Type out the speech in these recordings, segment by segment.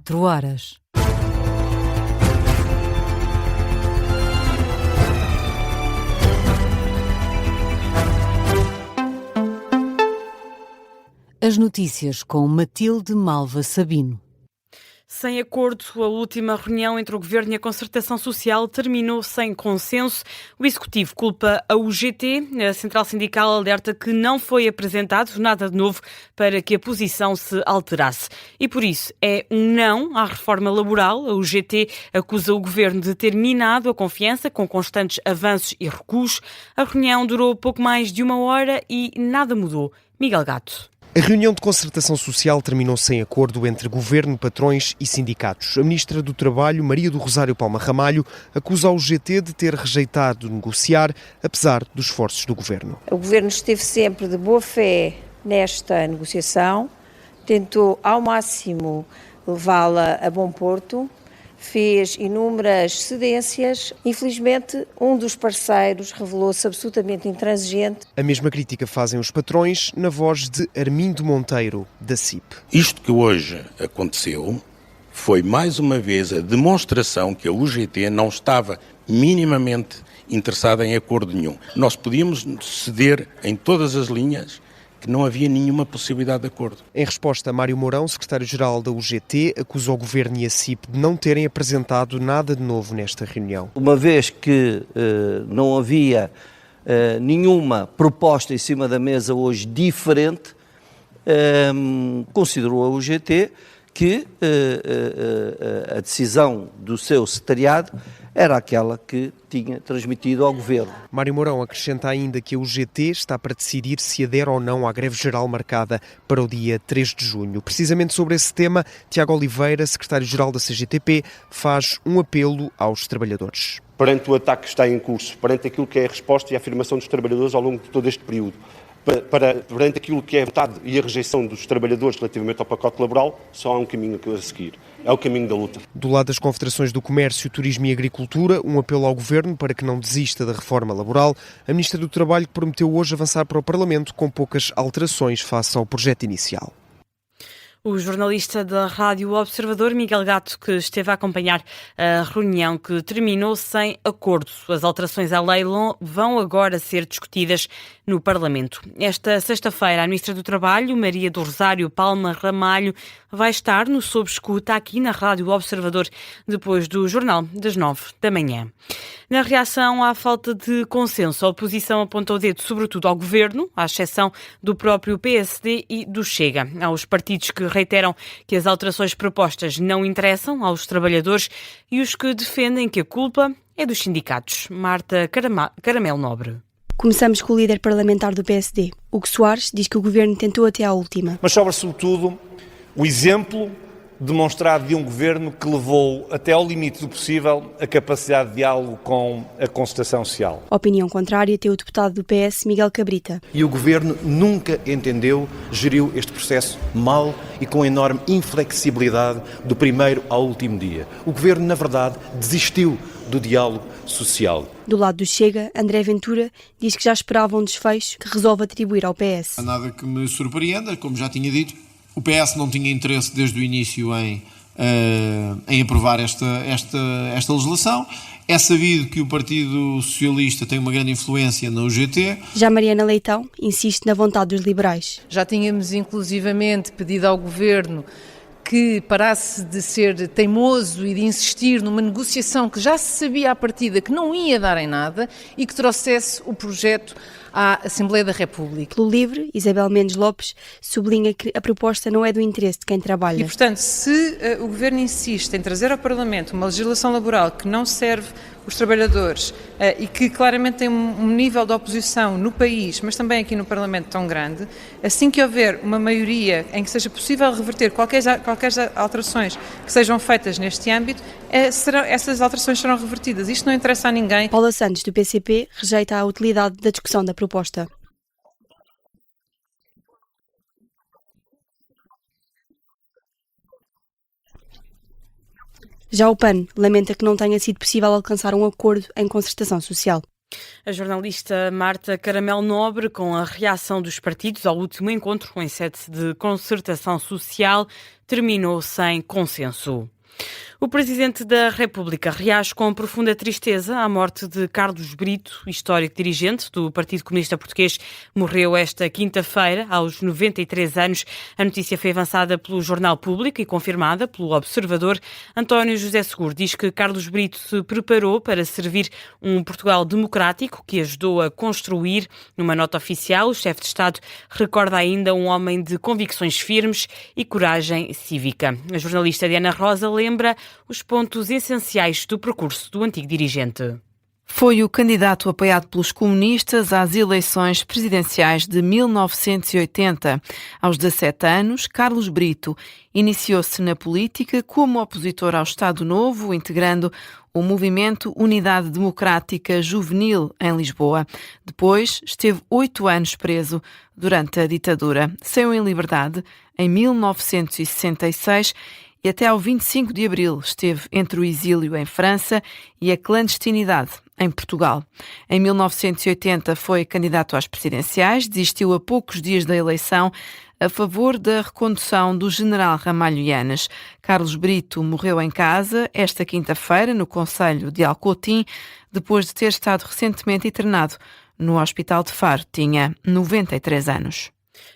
4 horas. As notícias com Matilde Malva Sabino. Sem acordo, a última reunião entre o Governo e a Concertação Social terminou sem consenso. O Executivo culpa a UGT. A Central Sindical alerta que não foi apresentado nada de novo para que a posição se alterasse. E por isso é um não à reforma laboral. A UGT acusa o Governo de ter minado a confiança com constantes avanços e recuos. A reunião durou pouco mais de 1 hora e nada mudou. Miguel Gato. A reunião de concertação social terminou sem acordo entre governo, patrões e sindicatos. A ministra do Trabalho, Maria do Rosário Palma Ramalho, acusa a UGT de ter rejeitado negociar, apesar dos esforços do governo. O governo esteve sempre de boa fé nesta negociação, tentou ao máximo levá-la a bom porto, fez inúmeras cedências. Infelizmente, um dos parceiros revelou-se absolutamente intransigente. A mesma crítica fazem os patrões, na voz de Armindo Monteiro, da CIP. Isto que hoje aconteceu foi mais uma vez a demonstração que a UGT não estava minimamente interessada em acordo nenhum. Nós podíamos ceder em todas as linhas, que não havia nenhuma possibilidade de acordo. Em resposta, Mário Mourão, secretário-geral da UGT, acusa o Governo e a CIP de não terem apresentado nada de novo nesta reunião. Uma vez que não havia nenhuma proposta em cima da mesa hoje diferente, considerou a UGT que a decisão do seu secretariado era aquela que tinha transmitido ao Governo. Mário Mourão acrescenta ainda que a UGT está para decidir se adere ou não à greve geral marcada para o dia 3 de junho. Precisamente sobre esse tema, Tiago Oliveira, secretário-geral da CGTP, faz um apelo aos trabalhadores. Perante o ataque que está em curso, perante aquilo que é a resposta e a afirmação dos trabalhadores ao longo de todo este período, perante aquilo que é a vontade e a rejeição dos trabalhadores relativamente ao pacote laboral, só há um caminho a seguir. É o caminho da luta. Do lado das confederações do Comércio, Turismo e Agricultura, um apelo ao Governo para que não desista da reforma laboral. A Ministra do Trabalho prometeu hoje avançar para o Parlamento com poucas alterações face ao projeto inicial. O jornalista da Rádio Observador, Miguel Gato, que esteve a acompanhar a reunião que terminou sem acordo. As alterações à lei vão agora ser discutidas no Parlamento. Esta sexta-feira, a Ministra do Trabalho, Maria do Rosário Palma Ramalho, vai estar no Sob Escuta aqui na Rádio Observador, depois do Jornal das 9 da manhã. Na reação à falta de consenso, a oposição aponta o dedo sobretudo ao Governo, à exceção do próprio PSD e do Chega. Aos partidos que reiteram que as alterações propostas não interessam aos trabalhadores e os que defendem que a culpa é dos sindicatos. Marta Caramelo Nobre. Começamos com o líder parlamentar do PSD. Hugo Soares diz que o Governo tentou até à última. Mas sobra sobretudo o exemplo demonstrado de um Governo que levou até ao limite do possível a capacidade de diálogo com a concertação social. Opinião contrária tem o deputado do PS, Miguel Cabrita. E o Governo nunca entendeu, geriu este processo mal e com enorme inflexibilidade do primeiro ao último dia. O Governo, na verdade, desistiu do diálogo social. Do lado do Chega, André Ventura diz que já esperava um desfecho que resolve atribuir ao PS. Nada que me surpreenda, como já tinha dito, o PS não tinha interesse desde o início em aprovar esta legislação. É sabido que o Partido Socialista tem uma grande influência na UGT. Já Mariana Leitão insiste na vontade dos liberais. Já tínhamos inclusivamente pedido ao Governo que parasse de ser teimoso e de insistir numa negociação que já se sabia à partida que não ia dar em nada e que trouxesse o projeto à Assembleia da República. Pelo LIVRE, Isabel Mendes Lopes sublinha que a proposta não é do interesse de quem trabalha. E, portanto, se o Governo insiste em trazer ao Parlamento uma legislação laboral que não serve os trabalhadores e que claramente tem um nível de oposição no país, mas também aqui no Parlamento tão grande, assim que houver uma maioria em que seja possível reverter qualquer alterações que sejam feitas neste âmbito, essas alterações serão revertidas. Isto não interessa a ninguém. Paula Santos, do PCP, rejeita a utilidade da discussão da proposta. Já o PAN lamenta que não tenha sido possível alcançar um acordo em concertação social. A jornalista Marta Caramelo Nobre, com a reação dos partidos ao último encontro em sede de concertação social, terminou sem consenso. O Presidente da República reage com profunda tristeza à morte de Carlos Brito, histórico dirigente do Partido Comunista Português. Morreu esta quinta-feira, aos 93 anos. A notícia foi avançada pelo Jornal Público e confirmada pelo Observador. António José Seguro diz que Carlos Brito se preparou para servir um Portugal democrático que ajudou a construir. Numa nota oficial, o chefe de Estado recorda ainda um homem de convicções firmes e coragem cívica. A jornalista Diana Rosa lembra os pontos essenciais do percurso do antigo dirigente. Foi o candidato apoiado pelos comunistas às eleições presidenciais de 1980. Aos 17 anos, Carlos Brito iniciou-se na política como opositor ao Estado Novo, integrando o movimento Unidade Democrática Juvenil em Lisboa. Depois, esteve 8 anos preso durante a ditadura. Saiu em liberdade em 1966 e até ao 25 de abril esteve entre o exílio em França e a clandestinidade em Portugal. Em 1980 foi candidato às presidenciais, desistiu a poucos dias da eleição a favor da recondução do general Ramalho Yanes. Carlos Brito morreu em casa esta quinta-feira no concelho de Alcotim, depois de ter estado recentemente internado no Hospital de Faro. Tinha 93 anos.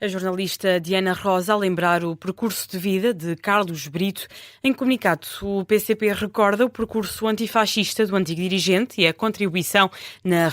A jornalista Diana Rosa a lembrar o percurso de vida de Carlos Brito. Em comunicado, o PCP recorda o percurso antifascista do antigo dirigente e a contribuição na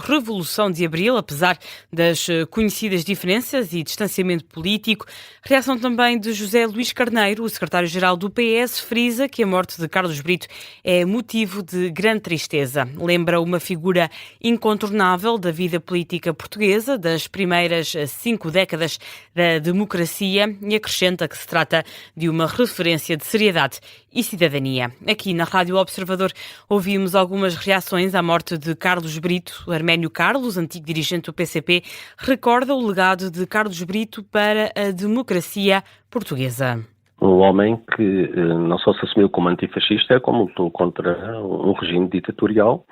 Revolução de Abril, apesar das conhecidas diferenças e distanciamento político. Reação também de José Luís Carneiro, o secretário-geral do PS, frisa que a morte de Carlos Brito é motivo de grande tristeza. Lembra uma figura incontornável da vida política portuguesa, das primeiras 5 décadas da democracia, e acrescenta que se trata de uma referência de seriedade e cidadania. Aqui na Rádio Observador ouvimos algumas reações à morte de Carlos Brito. Arménio Carlos, antigo dirigente do PCP, recorda o legado de Carlos Brito para a democracia portuguesa. Um homem que não só se assumiu como antifascista, como lutou contra um regime ditatorial,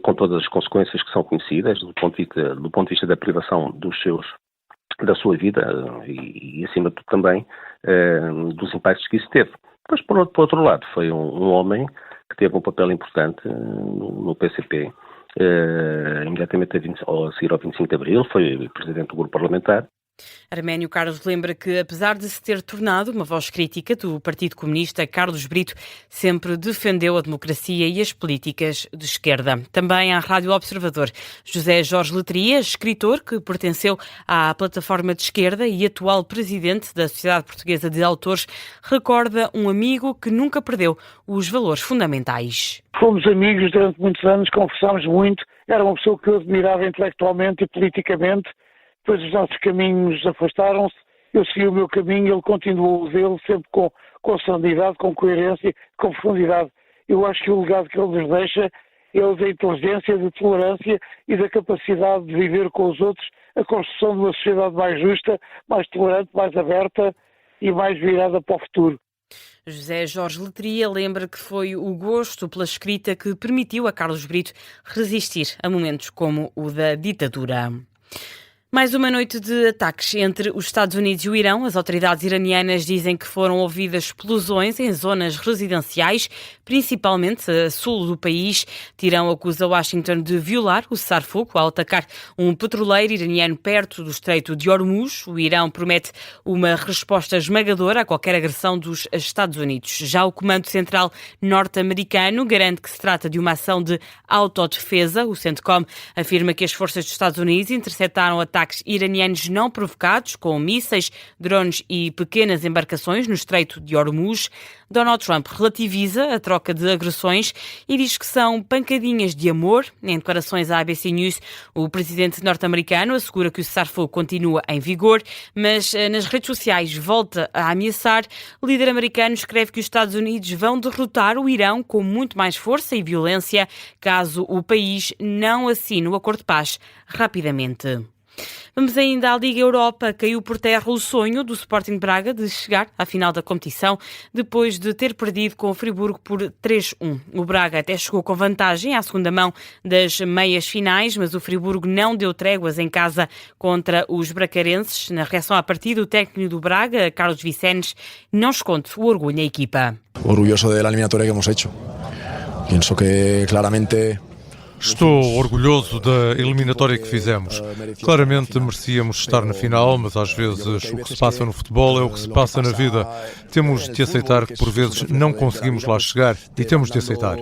com todas as consequências que são conhecidas, do ponto de vista da privação da sua vida e acima de tudo também dos impactos que isso teve. Mas por outro lado, foi um homem que teve um papel importante no PCP, imediatamente a seguir ao 25 de Abril, foi presidente do grupo parlamentar. Arménio Carlos lembra que, apesar de se ter tornado uma voz crítica do Partido Comunista, Carlos Brito sempre defendeu a democracia e as políticas de esquerda. Também à Rádio Observador, José Jorge Letria, escritor que pertenceu à plataforma de esquerda e atual presidente da Sociedade Portuguesa de Autores, recorda um amigo que nunca perdeu os valores fundamentais. Fomos amigos durante muitos anos, conversámos muito, era uma pessoa que eu admirava intelectualmente e politicamente. Depois os nossos caminhos afastaram-se, eu segui o meu caminho, ele continuou o dele, sempre com serenidade, com coerência, com profundidade. Eu acho que o legado que ele nos deixa é o da inteligência, da tolerância e da capacidade de viver com os outros, a construção de uma sociedade mais justa, mais tolerante, mais aberta e mais virada para o futuro. José Jorge Letria lembra que foi o gosto pela escrita que permitiu a Carlos Brito resistir a momentos como o da ditadura. Mais uma noite de ataques entre os Estados Unidos e o Irão. As autoridades iranianas dizem que foram ouvidas explosões em zonas residenciais, principalmente a sul do país. Teherão acusa Washington de violar o cessar-fogo ao atacar um petroleiro iraniano perto do Estreito de Hormuz. O Irão promete uma resposta esmagadora a qualquer agressão dos Estados Unidos. Já o Comando Central norte-americano garante que se trata de uma ação de autodefesa. O CENTCOM afirma que as forças dos Estados Unidos interceptaram ataques iranianos não provocados, com mísseis, drones e pequenas embarcações no Estreito de Hormuz. Donald Trump relativiza a troca de agressões e diz que são pancadinhas de amor. Em declarações à ABC News, o presidente norte-americano assegura que o cessar-fogo continua em vigor, mas nas redes sociais volta a ameaçar. O líder americano escreve que os Estados Unidos vão derrotar o Irão com muito mais força e violência caso o país não assine o acordo de paz rapidamente. Vamos ainda à Liga Europa. Caiu por terra o sonho do Sporting Braga de chegar à final da competição depois de ter perdido com o Friburgo por 3-1. O Braga até chegou com vantagem à segunda mão das meias finais, mas o Friburgo não deu tréguas em casa contra os bracarenses. Na reação à partida, o técnico do Braga, Carlos Vicentes, não esconde o orgulho na equipa. Orgulhoso da eliminatória que hemos hecho. Pienso que claramente... Estou orgulhoso da eliminatória que fizemos. Claramente merecíamos estar na final, mas às vezes o que se passa no futebol é o que se passa na vida. Temos de aceitar que por vezes não conseguimos lá chegar e temos de aceitar.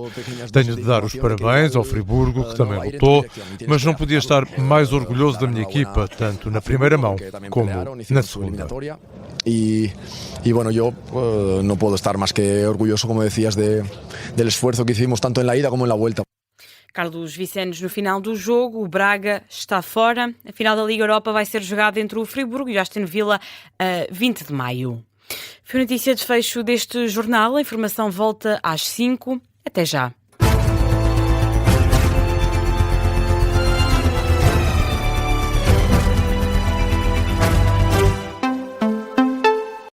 Tenho de dar os parabéns ao Friburgo, que também lutou, mas não podia estar mais orgulhoso da minha equipa, tanto na primeira mão como na segunda. Y bueno, yo no puedo estar más que orgulloso, como decías, del esfuerzo que hicimos tanto en la ida como en la vuelta. Carlos Vicentes, no final do jogo, o Braga está fora. A final da Liga Europa vai ser jogada entre o Friburgo e o Aston Villa a 20 de maio. Foi notícia de fecho deste jornal. A informação volta às 5. Até já.